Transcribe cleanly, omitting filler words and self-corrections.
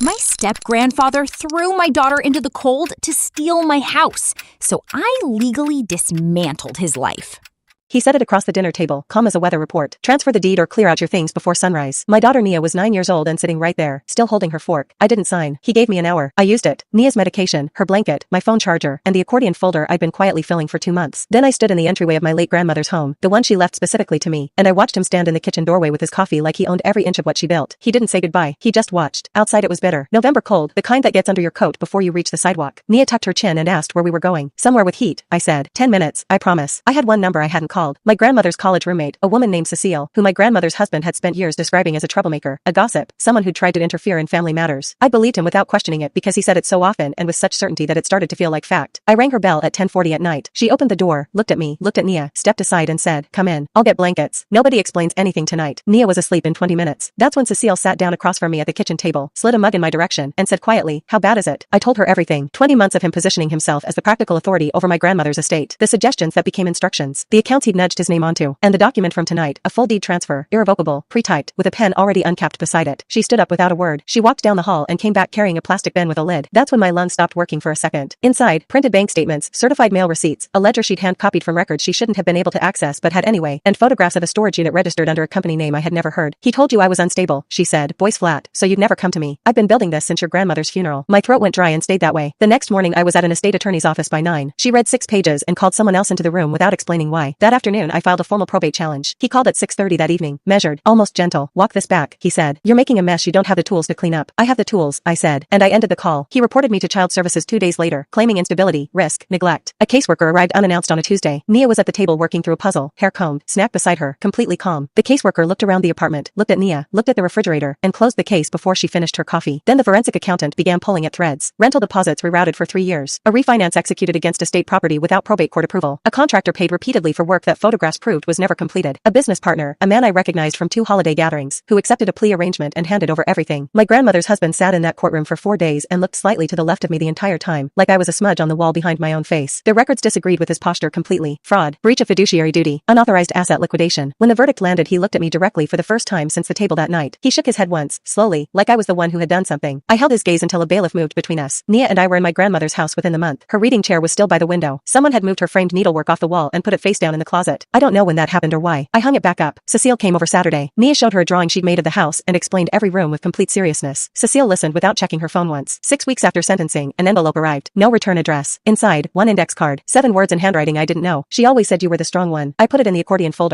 My step-grandfather threw my daughter into the cold to steal my house, so I legally dismantled his life. He said it across the dinner table, calm as a weather report. Transfer the deed or clear out your things before sunrise. My daughter Nia was 9 years old and sitting right there, still holding her fork. I didn't sign. He gave me an hour. I used it. Nia's medication, her blanket, my phone charger, and the accordion folder I'd been quietly filling for 2 months. Then I stood in the entryway of my late grandmother's home, the one she left specifically to me, and I watched him stand in the kitchen doorway with his coffee like he owned every inch of what she built. He didn't say goodbye. He just watched. Outside it was bitter. November cold, the kind that gets under your coat before you reach the sidewalk. Nia tucked her chin and asked where we were going. Somewhere with heat, I said. 10 minutes, I promise. I had one number I hadn't called. My grandmother's college roommate, a woman named Cecile, who my grandmother's husband had spent years describing as a troublemaker, a gossip, someone who'd tried to interfere in family matters. I believed him without questioning it because he said it so often and with such certainty that it started to feel like fact. I rang her bell at 10:40 at night. She opened the door, looked at me, looked at Nia, stepped aside and said, "Come in. I'll get blankets. Nobody explains anything tonight." Nia was asleep in 20 minutes. That's when Cecile sat down across from me at the kitchen table, slid a mug in my direction, and said quietly, "How bad is it?" I told her everything. 20 months of him positioning himself as the practical authority over my grandmother's estate. The suggestions that became instructions. The accounts he'd nudged his name onto. And the document from tonight, a full deed transfer, irrevocable, pre-typed, with a pen already uncapped beside it. She stood up without a word. She walked down the hall and came back carrying a plastic bin with a lid. That's when my lung stopped working for a second. Inside, printed bank statements, certified mail receipts, a ledger she'd hand-copied from records she shouldn't have been able to access but had anyway, and photographs of a storage unit registered under a company name I had never heard. "He told you I was unstable," she said, voice flat, "so you'd never come to me. I've been building this since your grandmother's funeral." My throat went dry and stayed that way. The next morning I was at an estate attorney's office by 9. She read 6 pages and called someone else into the room without explaining why. That afternoon I filed a formal probate challenge. He called at 6:30 that evening, measured, almost gentle. "Walk this back," he said. "You're making a mess you don't have the tools to clean up." "I have the tools," I said, and I ended the call. He reported me to child services 2 days later, claiming instability, risk, neglect. A caseworker arrived unannounced on a Tuesday. Nia was at the table working through a puzzle, hair combed, snack beside her, completely calm. The caseworker looked around the apartment, looked at Nia, looked at the refrigerator, and closed the case before she finished her coffee. Then the forensic accountant began pulling at threads. Rental deposits rerouted for 3 years. A refinance executed against estate property without probate court approval. A contractor paid repeatedly for work that photographs proved was never completed. A business partner, a man I recognized from 2 holiday gatherings, who accepted a plea arrangement and handed over everything. My grandmother's husband sat in that courtroom for 4 days and looked slightly to the left of me the entire time, like I was a smudge on the wall behind my own face. The records disagreed with his posture completely. Fraud, breach of fiduciary duty, unauthorized asset liquidation. When the verdict landed, he looked at me directly for the first time since the table that night. He shook his head once, slowly, like I was the one who had done something. I held his gaze until a bailiff moved between us. Nia and I were in my grandmother's house within the month. Her reading chair was still by the window. Someone had moved her framed needlework off the wall and put it face down in the closet. I don't know when that happened or why. I hung it back up. Cecile came over Saturday. Nia showed her a drawing she'd made of the house and explained every room with complete seriousness. Cecile listened without checking her phone once. 6 weeks after sentencing, an envelope arrived. No return address. Inside, 1 index card. 7 words in handwriting I didn't know. "She always said you were the strong one." I put it in the accordion folder.